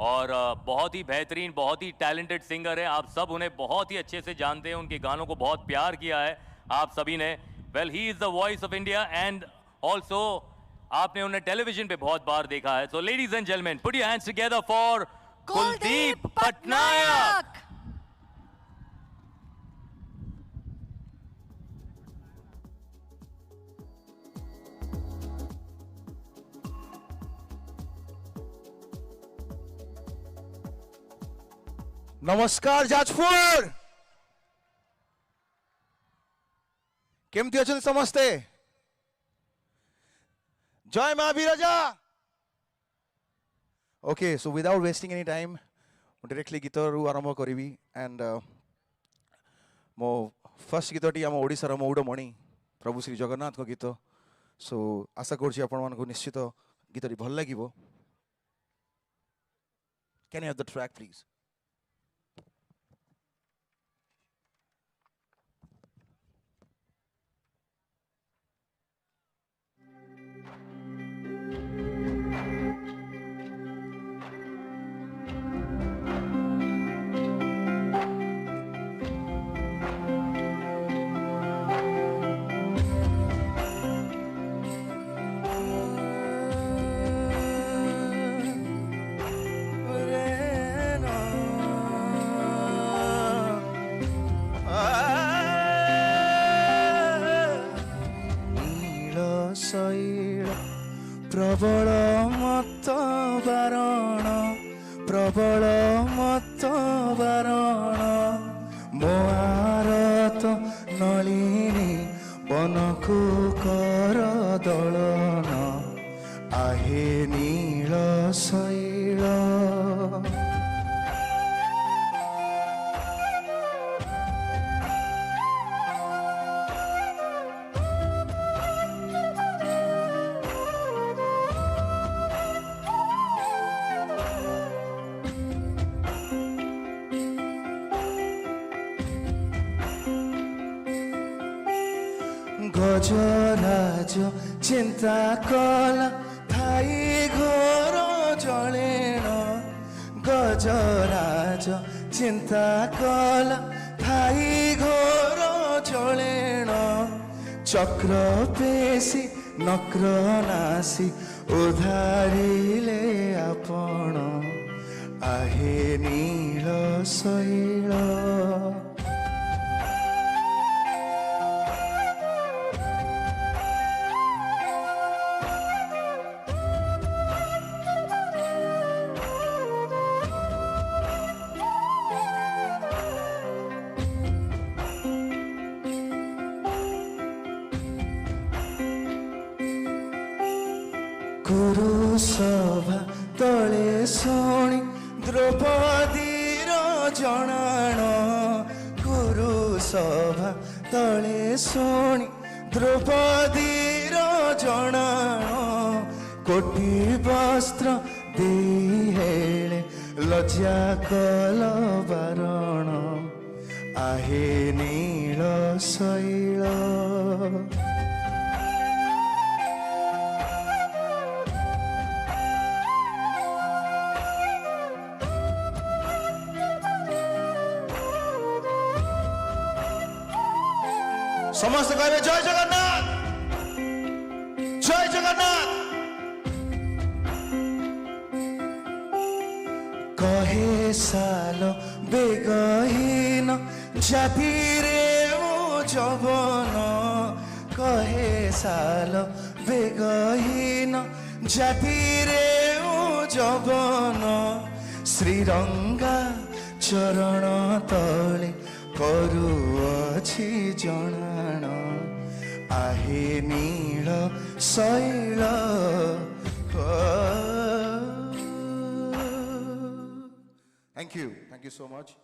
और बहुत ही बेहतरीन, बहुत ही टैलेंटेड सिंगर है। आप सब उन्हें बहुत ही अच्छे से जानते हैं, उनके गानों को बहुत प्यार किया है आप सभी ने। Well, he is the voice of India and also आपने उन्हें टेलीविजन पे बहुत बार देखा है। So ladies and gentleman, put your hands together for Kuldeep Patnaik. नमस्कार जाजपुर, केमती अच्छा समस्ते? जय मां Viraja. Okay, so without wasting any time directly गीत रु आरंभ करी एंड मो फर्स्ट गीतटी आम ओडिशार मौड़मणि प्रभु श्री जगन्नाथ को गीत। सो आशा करुच्ची आपण मानक निश्चित गीतटी भल लागिबो। Can you have the track please? प्रबल मत बारण, प्रबल मत बारण, मो आरत नलिनी बनकु कर दलन, आहे नील शैल। गजराज चिंता कला थाई घोर जलेण, गजराज चिंता कला थाई घोर जलेण, चक्र पेशी नक्र नासी उधारिले आपण, आहे नील शैल। गुरु सभा तले शुणी द्रौपदीर जनाण, गुरु सभा तले शुणी द्रौपदीर जनाण, कोटि वस्त्र देहेले लज्जा कल बारण, आहे नील शैल। समस्त कहे जय जगन्नाथ, जय जगन्नाथ। कहे साल बेगहीन जाति रे जवन, कहे साल बेगहीन जाति रे जवन, श्रीरंगा चरण तले करुअछि जनाण, आहे नील शैल। Thank you so much.